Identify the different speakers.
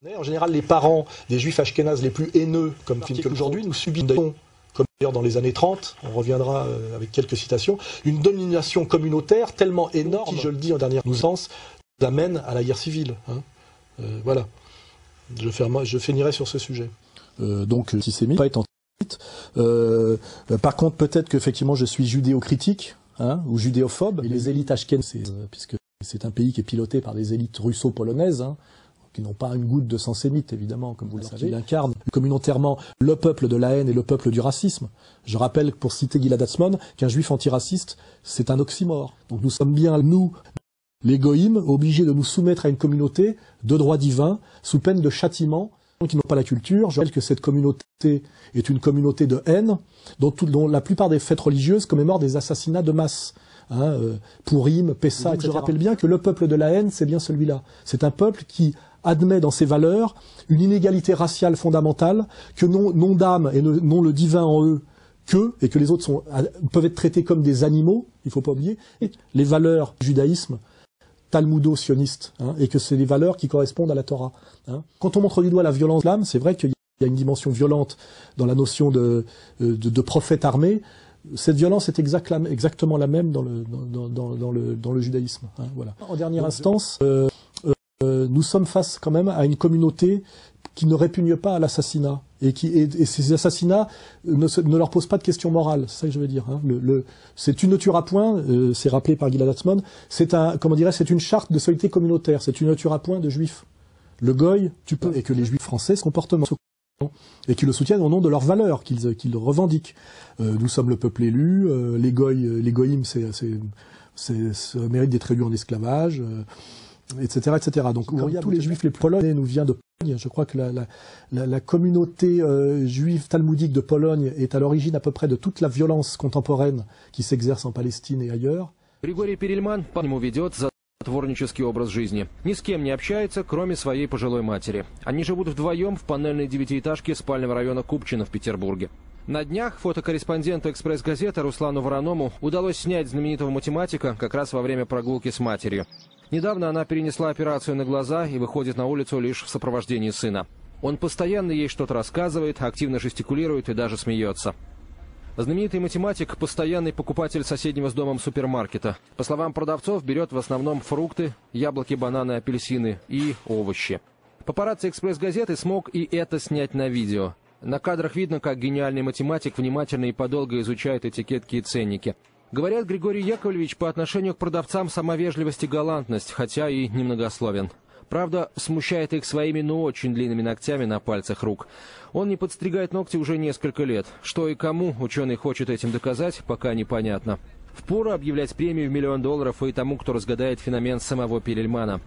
Speaker 1: En général, les parents des juifs ashkénazes les plus haineux, comme aujourd'hui, nous subissons, comme d'ailleurs dans les années 30, on reviendra avec quelques citations, une domination communautaire tellement énorme, qui, je le dis en dernière sens, nous amène à la guerre civile. Voilà. Je finirai sur ce sujet.
Speaker 2: Donc, antisémite, pas être antisémite. Par contre, peut-être qu'effectivement, je suis judéo-critique, ou judéophobe. Et les élites ashkénazes, puisque c'est un pays qui est piloté par des élites russo-polonaises, qui n'ont pas une goutte de sang sémite, évidemment, comme vous le savez. Il incarne communautairement le peuple de la haine et le peuple du racisme. Je rappelle, pour citer Gilad Atzmon, qu'un juif antiraciste, c'est un oxymore. Donc nous sommes bien, nous, les goïms, obligés de nous soumettre à une communauté de droit divin, sous peine de châtiment, qui n'ont pas la culture. Je rappelle que cette communauté est une communauté de haine, dont la plupart des fêtes religieuses commémorent des assassinats de masse. Purim, Pessah, etc. Je rappelle bien que le peuple de la haine, c'est bien celui-là. C'est un peuple qui admet dans ses valeurs une inégalité raciale fondamentale, que n'ont d'âme et n'ont le divin en eux et que les autres peuvent être traités comme des animaux, il ne faut pas oublier, les valeurs du judaïsme talmudo-sionistes, et que c'est les valeurs qui correspondent à la Torah. Quand on montre du doigt la violence de l'âme, c'est vrai qu'il y a une dimension violente dans la notion de prophète armé. Cette violence est exactement la même dans le judaïsme. Voilà. En dernière instance, nous sommes face quand même à une communauté qui ne répugne pas à l'assassinat et ces assassinats ne leur posent pas de questions morales. C'est ça que je veux dire. C'est tu ne tueras point, c'est rappelé par Gilad Atzmon. C'est une charte de solidité communautaire. C'est tu ne tueras point de juifs. Le goy, tu peux, et que les juifs français se comportent et qui le soutiennent au nom de leurs valeurs qu'ils revendiquent. Nous sommes le peuple élu. Les goïms, ça mérite d'être élus en esclavage. Etc., etc. Donc, tous les juifs les polonais nous vient de Pologne. Je crois que la communauté juive talmudique de Pologne est à l'origine à peu près de toute la violence contemporaine qui s'exerce en Palestine et ailleurs.
Speaker 3: Григорий Перельман по-моему ведет затворнический образ жизни. Ни с кем не общается, кроме своей пожилой матери. Они живут вдвоем в панельной девятиэтажке спального района Купчино в Петербурге. На днях фотокорреспонденту «Экспресс-газеты» Руслану Вороному удалось снять знаменитого математика как раз во время прогулки с матерью. Недавно она перенесла операцию на глаза и выходит на улицу лишь в сопровождении сына. Он постоянно ей что-то рассказывает, активно жестикулирует и даже смеется. Знаменитый математик – постоянный покупатель соседнего с домом супермаркета. По словам продавцов, берет в основном фрукты, яблоки, бананы, апельсины и овощи. Папарацци «Экспресс-газеты» смог и это снять на видео. На кадрах видно, как гениальный математик внимательно и подолго изучает этикетки и ценники. Говорят, Григорий Яковлевич по отношению к продавцам сама вежливость и галантность, хотя и немногословен. Правда, смущает их своими, но очень длинными ногтями на пальцах рук. Он не подстригает ногти уже несколько лет. Что и кому ученый хочет этим доказать, пока непонятно. Впору объявлять премию в $1 000 000 и тому, кто разгадает феномен самого Перельмана.